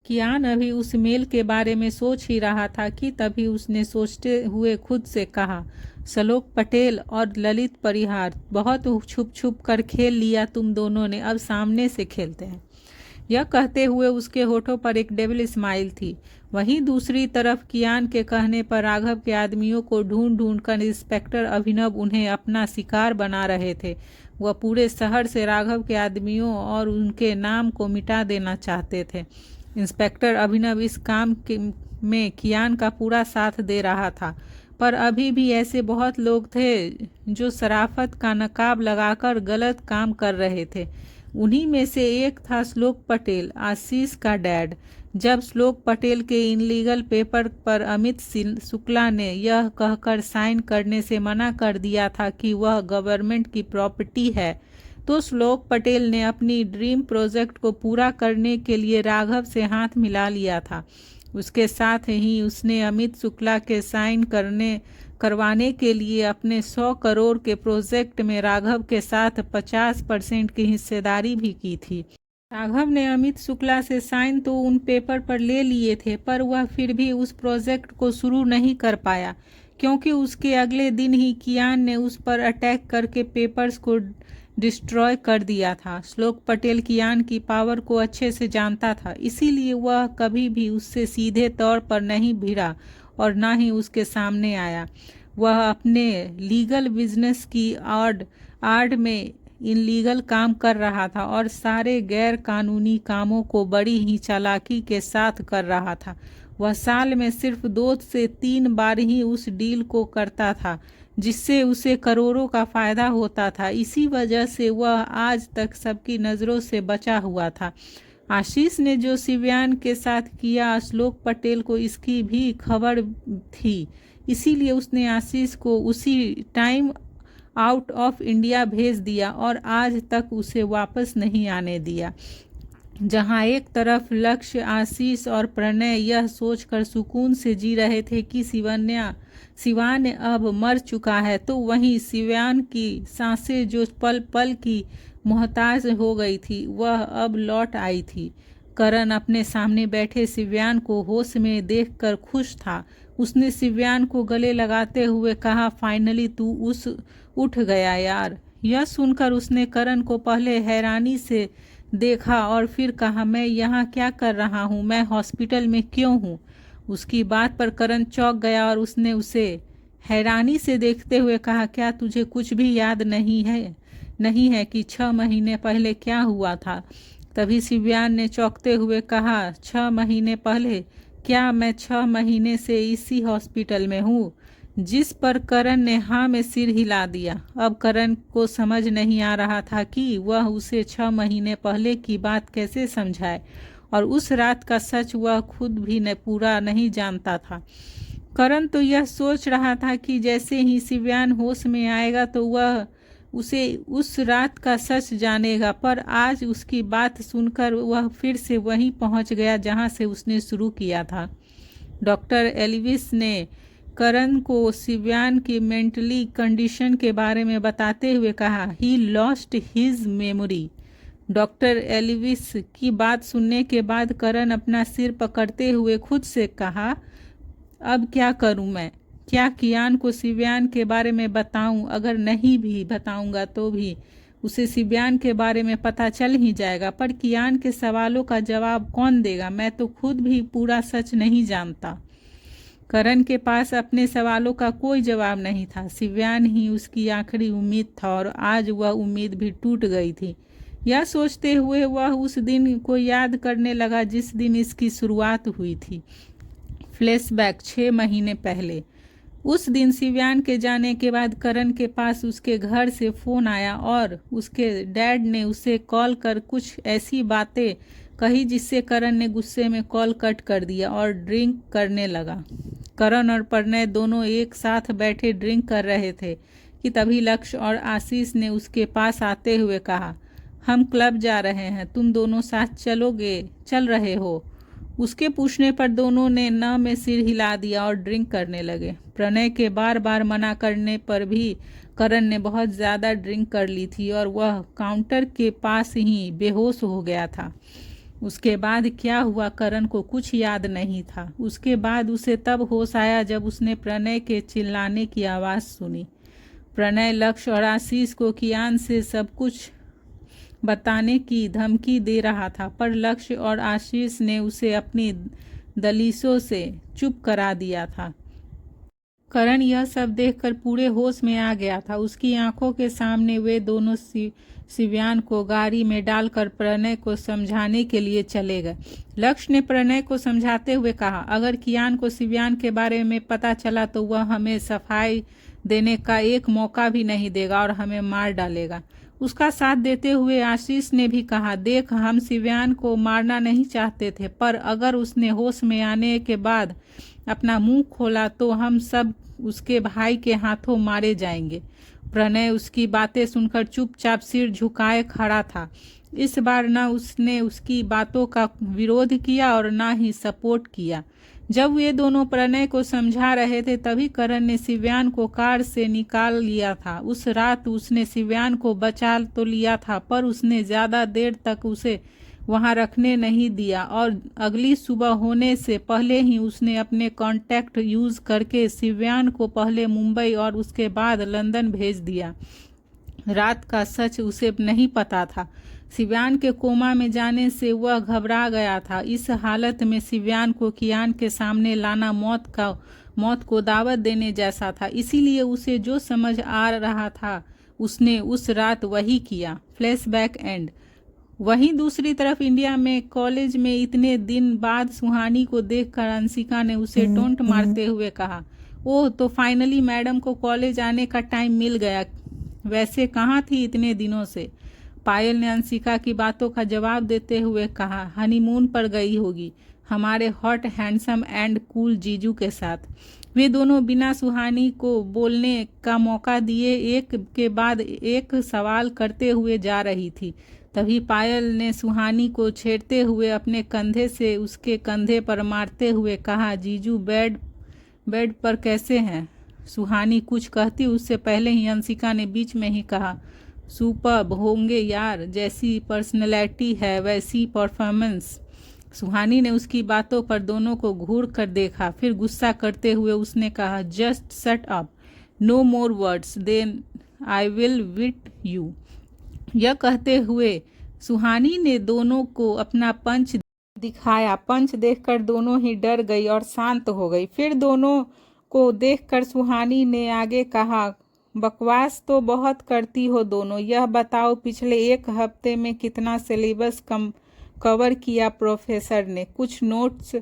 कियान अभी उस मेल के बारे में सोच ही रहा था कि तभी उसने सोचते हुए खुद से कहा, श्लोक पटेल और ललित परिहार, बहुत छुप छुप कर खेल लिया तुम दोनों ने, अब सामने से खेलते हैं। यह कहते हुए उसके होठों पर एक डेविल स्माइल थी। वहीं दूसरी तरफ कियान के कहने पर राघव के आदमियों को ढूंढ ढूंढ कर इंस्पेक्टर अभिनव उन्हें अपना शिकार बना रहे थे। वह पूरे शहर से राघव के आदमियों और उनके नाम को मिटा देना चाहते थे। इंस्पेक्टर अभिनव इस काम में कियान का पूरा साथ दे रहा था, पर अभी भी ऐसे बहुत लोग थे जो शराफत का नकाब लगाकर गलत काम कर रहे थे। उन्हीं में से एक था श्लोक पटेल, आशीष का डैड। जब श्लोक पटेल के इनलीगल पेपर पर अमित शुक्ला ने यह कहकर साइन करने से मना कर दिया था कि वह गवर्नमेंट की प्रॉपर्टी है, तो श्लोक पटेल ने अपनी ड्रीम प्रोजेक्ट को पूरा करने के लिए राघव से हाथ मिला लिया था। उसके साथ ही उसने अमित शुक्ला के साइन करवाने के लिए अपने 100 करोड़ के प्रोजेक्ट में राघव के साथ 50% की हिस्सेदारी भी की थी। राघव ने अमित शुक्ला से साइन तो उन पेपर पर ले लिए थे, पर वह फिर भी उस प्रोजेक्ट को शुरू नहीं कर पाया, क्योंकि उसके अगले दिन ही कियान ने उस पर अटैक करके पेपर्स को डिस्ट्रॉय कर दिया था। श्लोक पटेल कियान की पावर को अच्छे से जानता था, इसीलिए वह कभी भी उससे सीधे तौर पर नहीं भिड़ा और ना ही उसके सामने आया। वह अपने लीगल बिजनेस की आड़ में इनलीगल काम कर रहा था और सारे गैर कानूनी कामों को बड़ी ही चालाकी के साथ कर रहा था। वह साल में सिर्फ 2 से 3 बार ही उस डील को करता था, जिससे उसे करोड़ों का फायदा होता था। इसी वजह से वह आज तक सबकी नज़रों से बचा हुआ था। आशीष ने जो शिव्यान के साथ किया, श्लोक पटेल को इसकी भी खबर थी, इसीलिए उसने आशीष को उसी टाइम आउट ऑफ इंडिया भेज दिया और आज तक उसे वापस नहीं आने दिया। जहां एक तरफ लक्ष्य, आशीष और प्रणय यह सोचकर सुकून से जी रहे थे कि शिवान अब मर चुका है, तो वहीं शिव्यान की सांसें जो पल पल की मोहताज हो गई थी, वह अब लौट आई थी। करण अपने सामने बैठे शिव्यान को होश में देखकर खुश था। उसने शिव्यान को गले लगाते हुए कहा, फाइनली तू उठ गया यार। यह सुनकर उसने करण को पहले हैरानी से देखा और फिर कहा, मैं यहाँ क्या कर रहा हूँ, मैं हॉस्पिटल में क्यों हूँ। उसकी बात पर करण चौंक गया और उसने उसे हैरानी से देखते हुए कहा, क्या तुझे कुछ भी याद नहीं है कि 6 महीने पहले क्या हुआ था। तभी शिव्यान ने चौंकते हुए कहा, 6 महीने पहले? क्या मैं 6 महीने से इसी हॉस्पिटल में हूँ? जिस पर करण ने हाँ में सिर हिला दिया। अब करण को समझ नहीं आ रहा था कि वह उसे 6 महीने पहले की बात कैसे समझाए, और उस रात का सच वह खुद भी पूरा नहीं जानता था। करण तो यह सोच रहा था कि जैसे ही शिव्यान होश में आएगा तो वह उसे उस रात का सच जानेगा, पर आज उसकी बात सुनकर वह फिर से वहीं पहुंच गया जहां से उसने शुरू किया था। डॉक्टर एल्विस ने करण को शिव्यान की मेंटली कंडीशन के बारे में बताते हुए कहा, he lost his memory. Doctor Elvis की बात सुनने के बाद करण अपना सिर पकड़ते हुए खुद से कहा, अब क्या करूं मैं? क्या कियान को शिव्यान के बारे में बताऊं? अगर नहीं भी बताऊंगा तो भी उसे शिव्यान के बारे में पता चल ही जाएगा, पर कियान के सवालों का जवाब कौन देगा? मैं तो खुद भी पूरा सच नहीं जानता। करण के पास अपने सवालों का कोई जवाब नहीं था। शिव्यान ही उसकी आखिरी उम्मीद था और आज वह उम्मीद भी टूट गई थी। यह सोचते हुए वह उस दिन को याद करने लगा जिस दिन इसकी शुरुआत हुई थी। फ्लैशबैक 6 महीने पहले। उस दिन शिव्यान के जाने के बाद करण के पास उसके घर से फ़ोन आया और उसके डैड ने उसे कॉल कर कुछ ऐसी बातें कही जिससे करण ने गुस्से में कॉल कट कर दिया और ड्रिंक करने लगा। करण और प्रणय दोनों एक साथ बैठे ड्रिंक कर रहे थे कि तभी लक्ष्य और आशीष ने उसके पास आते हुए कहा, हम क्लब जा रहे हैं, तुम दोनों साथ चल रहे हो? उसके पूछने पर दोनों ने न में सिर हिला दिया और ड्रिंक करने लगे। प्रणय के बार बार मना करने पर भी करण ने बहुत ज़्यादा ड्रिंक कर ली थी और वह काउंटर के पास ही बेहोश हो गया था। उसके बाद क्या हुआ करण को कुछ याद नहीं था। उसके बाद उसे तब होश आया जब उसने प्रणय के चिल्लाने की आवाज़ सुनी। प्रणय लक्ष्य और आशीष को कियान से सब कुछ बताने की धमकी दे रहा था, पर लक्ष्य और आशीष ने उसे अपनी दलीसों से चुप करा दिया था। करण यह सब देखकर पूरे होश में आ गया था। उसकी आंखों के सामने वे दोनों शिव्यान को गाड़ी में डालकर प्रणय को समझाने के लिए चले गए। लक्ष्य ने प्रणय को समझाते हुए कहा, अगर कियान को शिव्यान के बारे में पता चला तो वह हमें सफाई देने का एक मौका भी नहीं देगा और हमें मार डालेगा। उसका साथ देते हुए आशीष ने भी कहा, देख, हम शिव्यान को मारना नहीं चाहते थे, पर अगर उसने होश में आने के बाद अपना मुंह खोला तो हम सब उसके भाई के हाथों मारे जाएंगे। प्रणय उसकी बातें सुनकर चुपचाप सिर झुकाए खड़ा था। इस बार न उसने उसकी बातों का विरोध किया और न ही सपोर्ट किया। जब वे दोनों प्रणय को समझा रहे थे तभी करण ने शिव्यान को कार से निकाल लिया था। उस रात उसने शिव्यान को बचा तो लिया था, पर उसने ज़्यादा देर तक उसे वहां रखने नहीं दिया और अगली सुबह होने से पहले ही उसने अपने कॉन्टैक्ट यूज़ करके शिव्यान को पहले मुंबई और उसके बाद लंदन भेज दिया। रात का सच उसे नहीं पता था। शिव्यान के कोमा में जाने से वह घबरा गया था। इस हालत में शिव्यान को कियान के सामने लाना मौत को दावत देने जैसा था। इसीलिए उसे जो समझ आ रहा था उसने उस रात वही किया। Flashback and. वहीं दूसरी तरफ इंडिया में कॉलेज में इतने दिन बाद सुहानी को देखकर अंशिका ने उसे टोंट मारते हुए कहा, ओह, तो फाइनली मैडम को कॉलेज आने का टाइम मिल गया। वैसे कहाँ थी इतने दिनों से? पायल ने अंशिका की बातों का जवाब देते हुए कहा, हनीमून पर गई होगी हमारे हॉट हैंडसम एंड कूल जीजू के साथ। वे दोनों बिना सुहानी को बोलने का मौका दिए एक के बाद एक सवाल करते हुए जा रही थी। तभी पायल ने सुहानी को छेड़ते हुए अपने कंधे से उसके कंधे पर मारते हुए कहा, जीजू बेड पर कैसे हैं? सुहानी कुछ कहती उससे पहले ही अंशिका ने बीच में ही कहा, सुपर्ब होंगे यार, जैसी पर्सनैलिटी है वैसी परफॉर्मेंस। सुहानी ने उसकी बातों पर दोनों को घूर कर देखा, फिर गुस्सा करते हुए उसने कहा, just shut up, no more words, then I will wit you. यह कहते हुए सुहानी ने दोनों को अपना पंच दिखाया। पंच देखकर दोनों ही डर गई और शांत हो गई। फिर दोनों को देखकर सुहानी ने आगे कहा, बकवास तो बहुत करती हो दोनों। यह बताओ पिछले एक हफ्ते में कितना सिलेबस कवर किया प्रोफेसर ने? कुछ नोट्स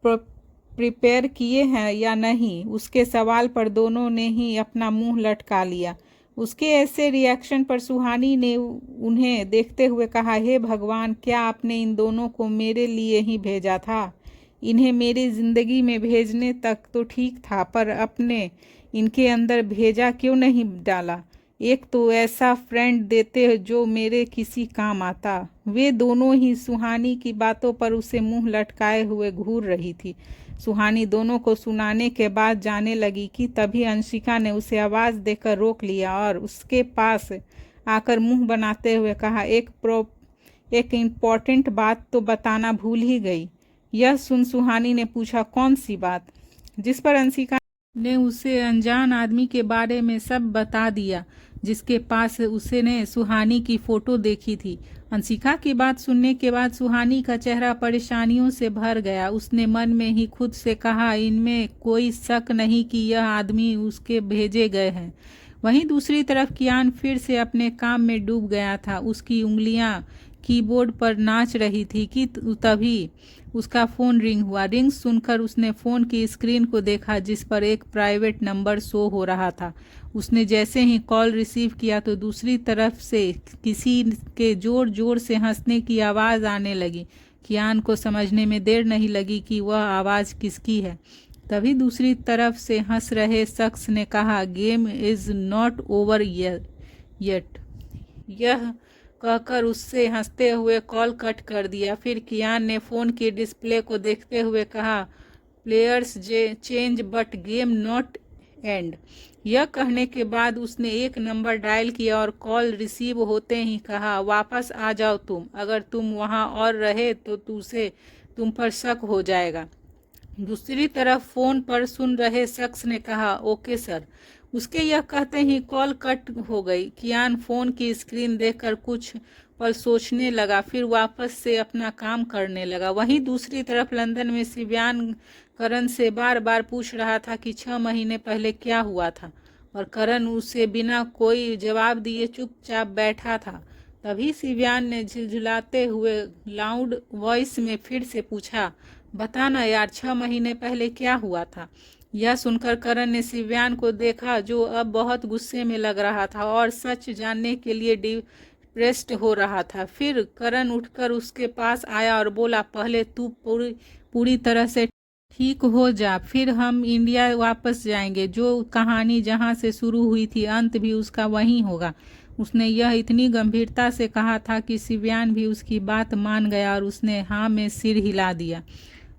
प्रिपेयर किए हैं या नहीं? उसके सवाल पर दोनों ने ही अपना मुंह लटका लिया। उसके ऐसे रिएक्शन पर सुहानी ने उन्हें देखते हुए कहा, हे भगवान, क्या आपने इन दोनों को मेरे लिए ही भेजा था? इन्हें मेरी ज़िंदगी में भेजने तक तो ठीक था, पर अपने इनके अंदर भेजा क्यों नहीं डाला? एक तो ऐसा फ्रेंड देते जो मेरे किसी काम आता। वे दोनों ही सुहानी की बातों पर उसे मुंह लटकाए हुए घूर रही थी। सुहानी दोनों को सुनाने के बाद जाने लगी कि तभी अंशिका ने उसे आवाज़ देकर रोक लिया और उसके पास आकर मुंह बनाते हुए कहा, एक इम्पॉर्टेंट बात तो बताना भूल ही गई। यह सुन सुहानी ने पूछा, कौन सी बात? जिस पर अंशिका ने उसे अनजान आदमी के बारे में सब बता दिया जिसके पास उसने सुहानी की फोटो देखी थी। अंशिका की बात सुनने के बाद सुहानी का चेहरा परेशानियों से भर गया। उसने मन में ही खुद से कहा, इनमें कोई शक नहीं कि यह आदमी उसके भेजे गए हैं। वहीं दूसरी तरफ कियान फिर से अपने काम में डूब गया था। उसकी उंगलियां कीबोर्ड पर नाच रही थी कि तभी उसका फ़ोन रिंग हुआ। रिंग सुनकर उसने फ़ोन की स्क्रीन को देखा जिस पर एक प्राइवेट नंबर शो हो रहा था। उसने जैसे ही कॉल रिसीव किया तो दूसरी तरफ से किसी के ज़ोर ज़ोर से हंसने की आवाज़ आने लगी। कियान को समझने में देर नहीं लगी कि वह आवाज़ किसकी है। तभी दूसरी तरफ से हंस रहे शख्स ने कहा, game is not over yet. यह कहकर उससे हंसते हुए कॉल कट कर दिया। फिर कियान ने फ़ोन की डिस्प्ले को देखते हुए कहा, players change but game not and. यह कहने के बाद उसने एक नंबर डायल किया और कॉल रिसीव होते ही कहा, वापस आ जाओ तुम, अगर तुम वहां और रहे तो तुम पर शक हो जाएगा। दूसरी तरफ फोन पर सुन रहे शख्स ने कहा, ओके सर। उसके यह कहते ही कॉल कट हो गई। कियान फोन की स्क्रीन देखकर कुछ पल सोचने लगा, फिर वापस से अपना काम करने लगा। वहीं दूसरी तरफ लंदन में शिव्यान करण से बार बार पूछ रहा था कि 6 महीने पहले क्या हुआ था, और करण उसे बिना कोई जवाब दिए चुपचाप बैठा था। तभी शिव्यान ने झिलझिलाते हुए लाउड वॉइस में फिर से पूछा, बताना यार, 6 महीने पहले क्या हुआ था। यह सुनकर करण ने शिव्यान को देखा, जो अब बहुत गुस्से में लग रहा था और सच जानने के लिए डिप्रेस्ड हो रहा था। फिर करण उठकर उसके पास आया और बोला, पहले तू पूरी तरह से ठीक हो जा, फिर हम इंडिया वापस जाएंगे। जो कहानी जहां से शुरू हुई थी, अंत भी उसका वहीं होगा। उसने यह इतनी गंभीरता से कहा था कि शिव्यान भी उसकी बात मान गया और उसने हाँ में सिर हिला दिया।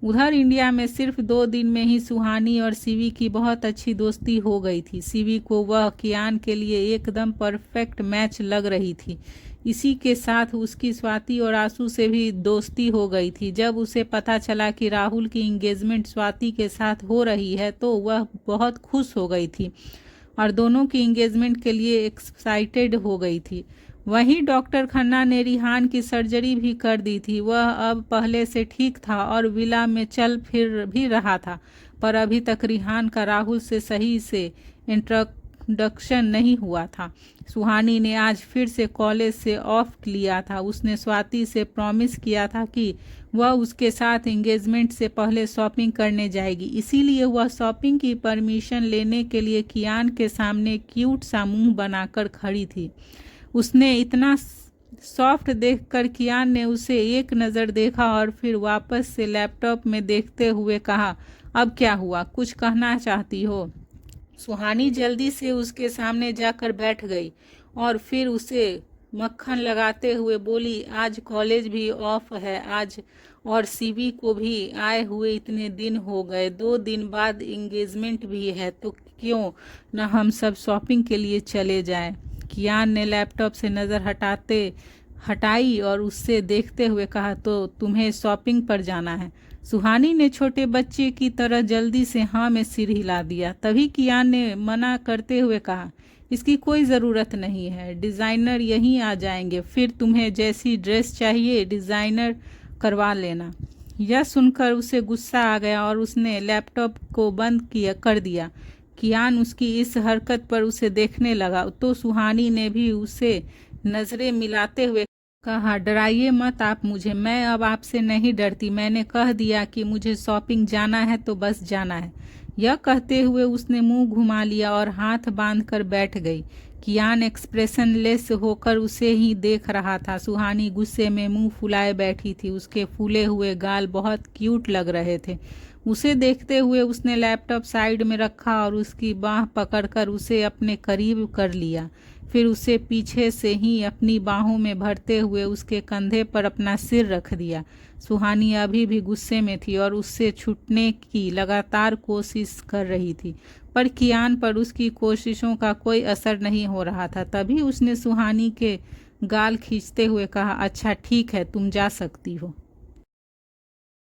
उधर इंडिया में सिर्फ 2 दिन में ही सुहानी और शिवी की बहुत अच्छी दोस्ती हो गई थी। शिवी को वह कियान के लिए एकदम परफेक्ट मैच लग रही थी। इसी के साथ उसकी स्वाति और आंसू से भी दोस्ती हो गई थी। जब उसे पता चला कि राहुल की एंगेजमेंट स्वाति के साथ हो रही है तो वह बहुत खुश हो गई थी और दोनों की एंगेजमेंट के लिए एक्साइटेड हो गई थी। वहीं डॉक्टर खन्ना ने रिहान की सर्जरी भी कर दी थी। वह अब पहले से ठीक था और विला में चल फिर भी रहा था, पर अभी तक रिहान का राहुल से सही से इंट्रोडक्शन नहीं हुआ था। सुहानी ने आज फिर से कॉलेज से ऑफ लिया था। उसने स्वाति से प्रॉमिस किया था कि वह उसके साथ एंगेजमेंट से पहले शॉपिंग करने जाएगी, इसीलिए वह शॉपिंग की परमिशन लेने के लिए कियान के सामने क्यूट सा मुंह बनाकर खड़ी थी। उसने इतना सॉफ्ट देखकर कियान ने उसे एक नज़र देखा और फिर वापस से लैपटॉप में देखते हुए कहा, अब क्या हुआ, कुछ कहना चाहती हो। सुहानी जल्दी से उसके सामने जाकर बैठ गई और फिर उसे मक्खन लगाते हुए बोली, आज कॉलेज भी ऑफ है आज, और सीवी को भी आए हुए इतने दिन हो गए, 2 दिन बाद एंगेजमेंट भी है, तो क्यों न हम सब शॉपिंग के लिए चले जाएं। कियान ने लैपटॉप से नज़र हटाई और उससे देखते हुए कहा, तो तुम्हें शॉपिंग पर जाना है। सुहानी ने छोटे बच्चे की तरह जल्दी से हाँ में सिर हिला दिया। तभी कियान ने मना करते हुए कहा, इसकी कोई ज़रूरत नहीं है, डिज़ाइनर यहीं आ जाएंगे, फिर तुम्हें जैसी ड्रेस चाहिए डिज़ाइनर करवा लेना। यह सुनकर उसे गुस्सा आ गया और उसने लैपटॉप को बंद कर दिया। कियान उसकी इस हरकत पर उसे देखने लगा तो सुहानी ने भी उसे नज़रें मिलाते हुए कहा, डराइए मत आप मुझे, मैं अब आपसे नहीं डरती, मैंने कह दिया कि मुझे शॉपिंग जाना है तो बस जाना है। यह कहते हुए उसने मुंह घुमा लिया और हाथ बांधकर बैठ गई। कियान एक्सप्रेशनलेस होकर उसे ही देख रहा था। सुहानी गुस्से में मुंह फुलाए बैठी थी। उसके फूले हुए गाल बहुत क्यूट लग रहे थे। उसे देखते हुए उसने लैपटॉप साइड में रखा और उसकी बाह पकड़कर उसे अपने करीब कर लिया। फिर उसे पीछे से ही अपनी बाहों में भरते हुए उसके कंधे पर अपना सिर रख दिया। सुहानी अभी भी गुस्से में थी और उससे छूटने की लगातार कोशिश कर रही थी, पर कियान पर उसकी कोशिशों का कोई असर नहीं हो रहा था। तभी उसने सुहानी के गाल खींचते हुए कहा, अच्छा ठीक है, तुम जा सकती हो।